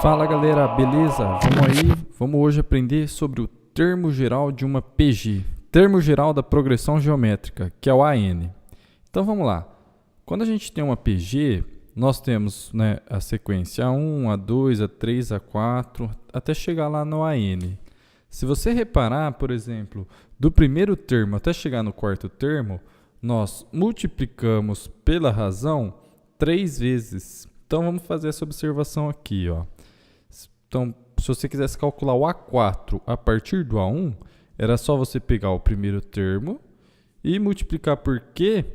Fala galera, beleza? Vamos hoje aprender sobre o termo geral de uma PG, termo geral da progressão geométrica, que é o AN. Então vamos lá. Quando a gente tem uma PG, nós temos, a sequência A1, A2, A3, A4, até chegar lá no AN. Se você reparar, por exemplo, do primeiro termo até chegar no quarto termo, nós multiplicamos pela razão 3 vezes. Então vamos fazer essa observação aqui, ó. Então, se você quisesse calcular o A4 a partir do A1, era só você pegar o primeiro termo e multiplicar por Q,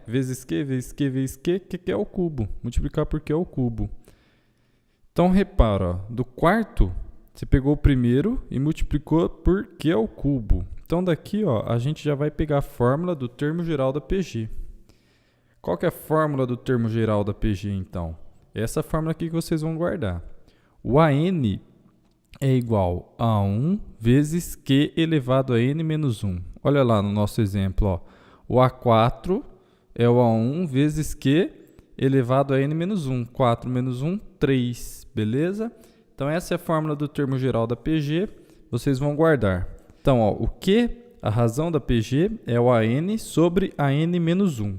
vezes Q, vezes Q, vezes Q, que é o cubo. Multiplicar por Q é o cubo. Então, repara, ó, do quarto, você pegou o primeiro e multiplicou por Q ao cubo. Então, daqui, ó, a gente já vai pegar a fórmula do termo geral da PG. Qual que é a fórmula do termo geral da PG, então? Essa fórmula aqui que vocês vão guardar. O AN é igual a 1 vezes Q elevado a N menos 1. Olha lá no nosso exemplo, ó. O A4 é o A1 vezes Q elevado a N menos 1. 4 menos 1, 3. Beleza? Então, essa é a fórmula do termo geral da PG. Vocês vão guardar. Então, ó, o Q, a razão da PG, é o AN sobre a N menos 1.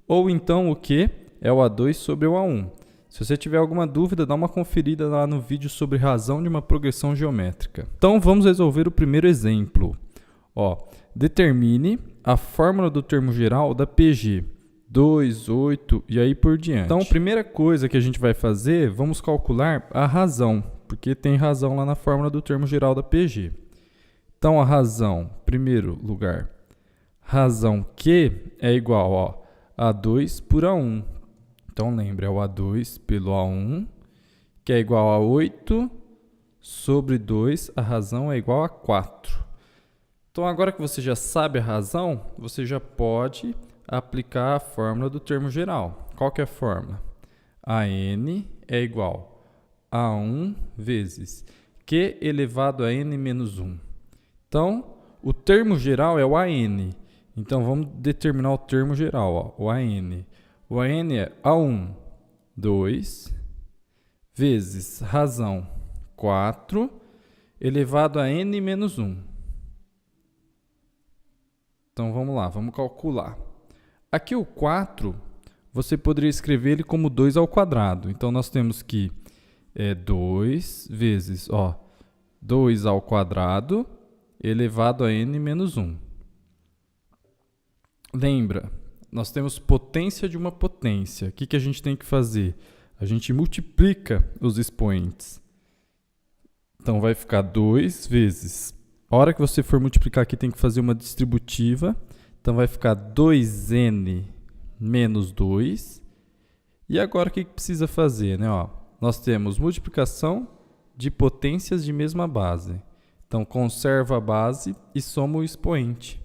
Ou então, o Q é o A2 sobre o A1. Se você tiver alguma dúvida, dá uma conferida lá no vídeo sobre razão de uma progressão geométrica. Então, vamos resolver o primeiro exemplo. Ó, determine a fórmula do termo geral da PG. 2, 8 e aí por diante. Então, a primeira coisa que a gente vai fazer, vamos calcular a razão, porque tem razão lá na fórmula do termo geral da PG. Então, a razão, primeiro lugar, razão Q é igual, ó, a 2 por A1. Então, lembra, é o A2 pelo A1, que é igual a 8 sobre 2, a razão é igual a 4. Então, agora que você já sabe a razão, você já pode aplicar a fórmula do termo geral. Qual que é a fórmula? AN é igual a 1 vezes Q elevado a N menos 1. Então, o termo geral é o AN. Então, vamos determinar o termo geral, ó, o AN. O AN é A1, 2, vezes razão 4, elevado a N menos 1. Então, vamos lá, vamos calcular. Aqui o 4, você poderia escrever ele como 2 ao quadrado. Então, nós temos que 2 vezes 2 ao quadrado, elevado a N menos 1. Lembra? Nós temos potência de uma potência. O que a gente tem que fazer? A gente multiplica os expoentes. Então, vai ficar 2 vezes. A hora que você for multiplicar aqui, tem que fazer uma distributiva. Então, vai ficar 2n menos 2. E agora, o que precisa fazer? Nós temos multiplicação de potências de mesma base. Então, conserva a base e soma o expoente.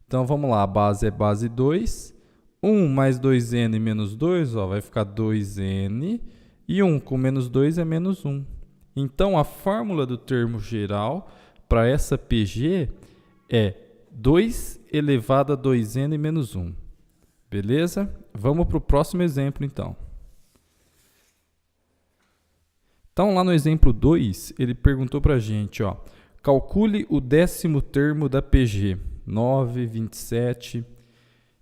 Então, vamos lá. A base é base 2. 1 mais 2n menos 2, vai ficar 2n, e 1 com menos 2 é menos 1. Então, a fórmula do termo geral para essa PG é 2 elevado a 2n menos 1. Beleza? Vamos para o próximo exemplo, então. Então, lá no exemplo 2, ele perguntou para a gente, calcule o 10º termo da PG, 9, 27...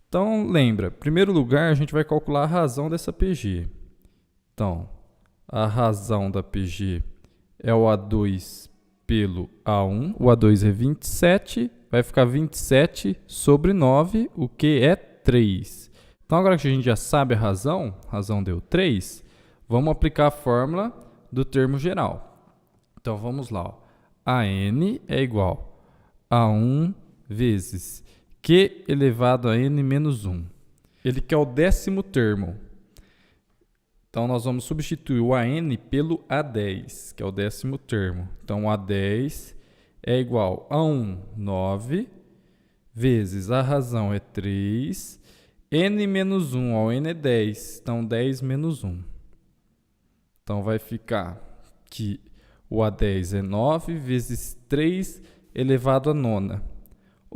Então, lembra, em primeiro lugar, a gente vai calcular a razão dessa PG. Então, a razão da PG é o A2 pelo A1. O A2 é 27, vai ficar 27 sobre 9, o que é 3. Então, agora que a gente já sabe a razão deu 3, vamos aplicar a fórmula do termo geral. Então, vamos lá. AN é igual a 1 vezes Q elevado a N menos 1. Ele quer o 10º termo. Então, nós vamos substituir o AN pelo A10, que é o 10º termo. Então, o A10 é igual a 1, 9, vezes a razão é 3, N menos 1, o N é 10. Então, 10 menos 1. Então, vai ficar que o A10 é 9 vezes 3 elevado a nona.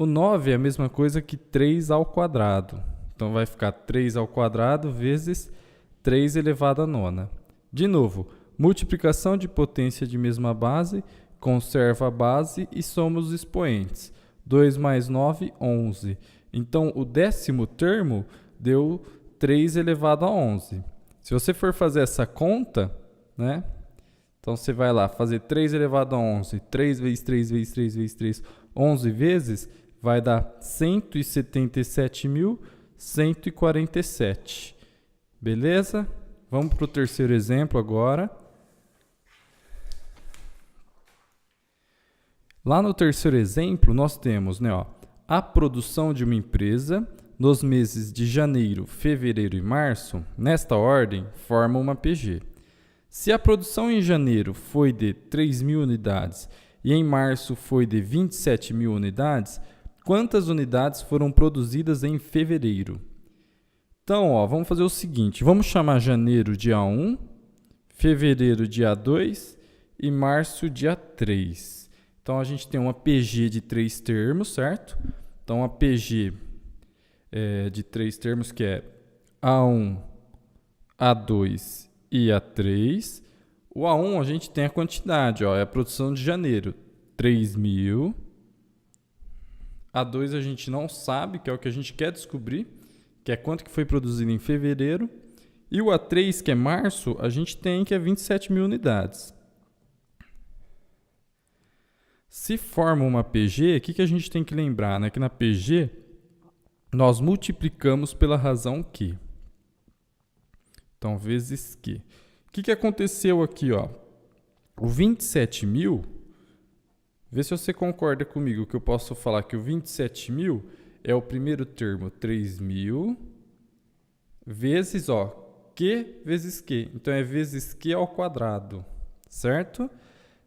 O 9 é a mesma coisa que 3 ao quadrado. Então, vai ficar 3 ao quadrado vezes 3 elevado a nona. De novo, multiplicação de potência de mesma base, conserva a base e soma os expoentes. 2 mais 9, 11. Então, o 10º termo deu 3 elevado a 11. Se você for fazer essa conta, né? Então, você vai lá fazer 3 elevado a 11. 3 vezes 3 vezes 3 vezes 3, 11 vezes, vai dar 177.147. Beleza? Vamos para o terceiro exemplo agora. Lá no terceiro exemplo, nós temos, né, a produção de uma empresa nos meses de janeiro, fevereiro e março, nesta ordem, forma uma PG. Se a produção em janeiro foi de 3.000 unidades e em março foi de 27.000 unidades, quantas unidades foram produzidas em fevereiro? Então, vamos fazer o seguinte, vamos chamar janeiro dia 1, fevereiro dia 2 e março dia 3. Então, a gente tem uma PG de 3 termos, certo? Então, a PG de 3 termos que é A1, A2 e A3. O A1 a gente tem a quantidade, é a produção de janeiro, 3.000. A2 a gente não sabe, que é o que a gente quer descobrir, que é quanto que foi produzido em fevereiro. E o A3, que é março, a gente tem que é 27.000 unidades. Se forma uma PG, o que a gente tem que lembrar? Né? Que na PG, nós multiplicamos pela razão que. Então, vezes que. O que aconteceu aqui? O 27.000, vê se você concorda comigo que eu posso falar que o 27.000 é o primeiro termo, 3.000, vezes, que vezes que. Então, é vezes que ao quadrado, certo?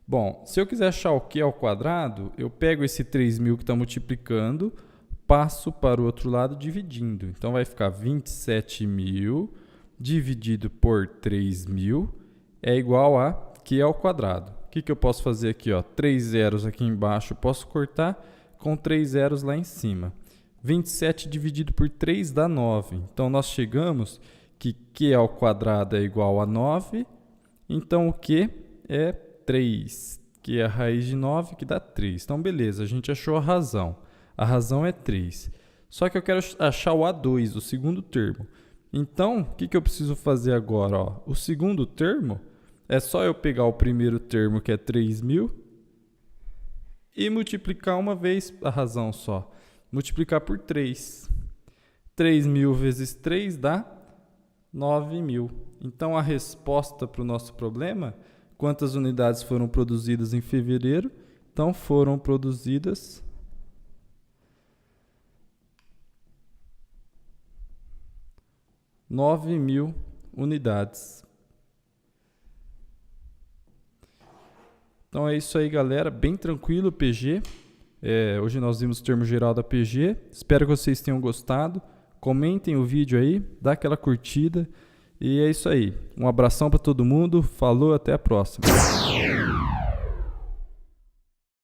Bom, se eu quiser achar o que ao quadrado, eu pego esse 3.000 que está multiplicando, passo para o outro lado dividindo. Então, vai ficar 27.000 dividido por 3.000 é igual a que ao quadrado. O que eu posso fazer aqui? 3 zeros aqui embaixo, posso cortar com 3 zeros lá em cima. 27 dividido por 3 dá 9. Então, nós chegamos que ao quadrado é igual a 9. Então, o que é 3, que é a raiz de 9, que dá 3. Então, beleza, a gente achou a razão. A razão é 3. Só que eu quero achar o A2, o segundo termo. Então, o que eu preciso fazer agora? O segundo termo, é só eu pegar o primeiro termo, que é 3.000, e multiplicar uma vez a razão só. Multiplicar por 3. 3.000 vezes 3 dá 9.000. Então, a resposta para o nosso problema, quantas unidades foram produzidas em fevereiro? Então, foram produzidas 9.000 unidades. Então é isso aí, galera. Bem tranquilo o PG. Hoje nós vimos o termo geral da PG. Espero que vocês tenham gostado. Comentem o vídeo aí, dá aquela curtida. E é isso aí. Um abração para todo mundo. Falou, até a próxima.